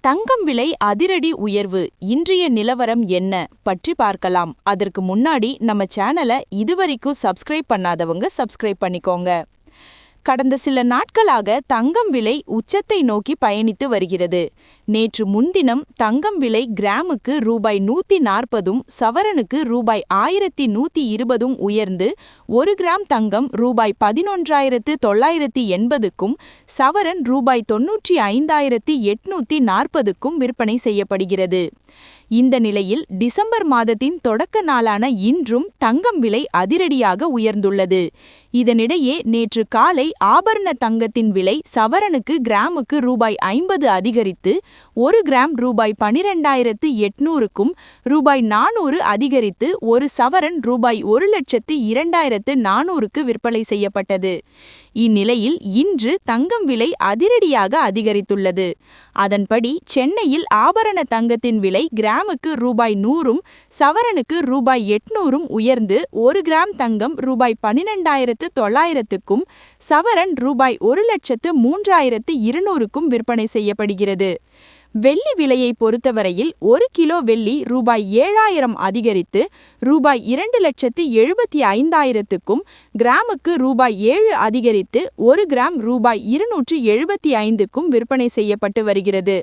தங்கம் விலை அதிரடி உயர்வு இன்றைய நிலவரம் என்ன பற்றி பார்க்கலாம். அதற்கு முன்னாடி நம்ம சேனலை இதுவரைக்கும் சப்ஸ்கிரைப் பண்ணாதவங்க சப்ஸ்கிரைப் பண்ணிக்கோங்க. கடந்த சில நாட்களாக தங்கம் விலை உச்சத்தை நோக்கி பயணித்து வருகிறது. நேற்று முன்தினம் தங்கம் விலை கிராமுக்கு ரூபாய் 140 சவரனுக்கு ரூபாய் 1120 உயர்ந்து 1 கிராம் தங்கம் ரூபாய் 11,980க்கும் சவரன் ரூபாய் 95,840க்கும் விற்பனை செய்யப்படுகிறது. இந்த நிலையில் டிசம்பர் மாதத்தின் தொடக்க நாளான இன்றும் தங்கம் விலை அதிரடியாக உயர்ந்துள்ளது. இதனிடையே நேற்று காலை ஆபரண தங்கத்தின் விலை சவரனுக்கு கிராமுக்கு ரூபாய் 50 அதிகரித்து 1 கிராம் ரூபாய் 12,800க்கும் ரூபாய் 400 அதிகரித்து ஒரு சவரன் ரூபாய் 1,02,400க்கு விற்பனை செய்யப்பட்டது. இந்நிலையில் இன்று தங்கம் விலை அதிரடியாக அதிகரித்துள்ளது. அதன்படி சென்னையில் ஆபரண தங்கத்தின் விலை கிராமுக்கு ரூபாய் 100 சவரனுக்கு ரூபாய் 800 உயர்ந்து 1 கிராம் தங்கம் ரூபாய் 12,900க்கும் சவரன் ரூபாய் 1,03,200க்கும் விற்பனை செய்யப்படுகிறது. வெள்ளி விலையை பொறுத்தவரையில் 1 கிலோ வெள்ளி ரூபாய் 7,000 அதிகரித்து ரூபாய் 2,75,000க்கும் கிராமுக்கு ரூபாய் 7 அதிகரித்து 1 கிராம் ரூபாய் 275க்கும் விற்பனை செய்யப்பட்டு வருகிறது.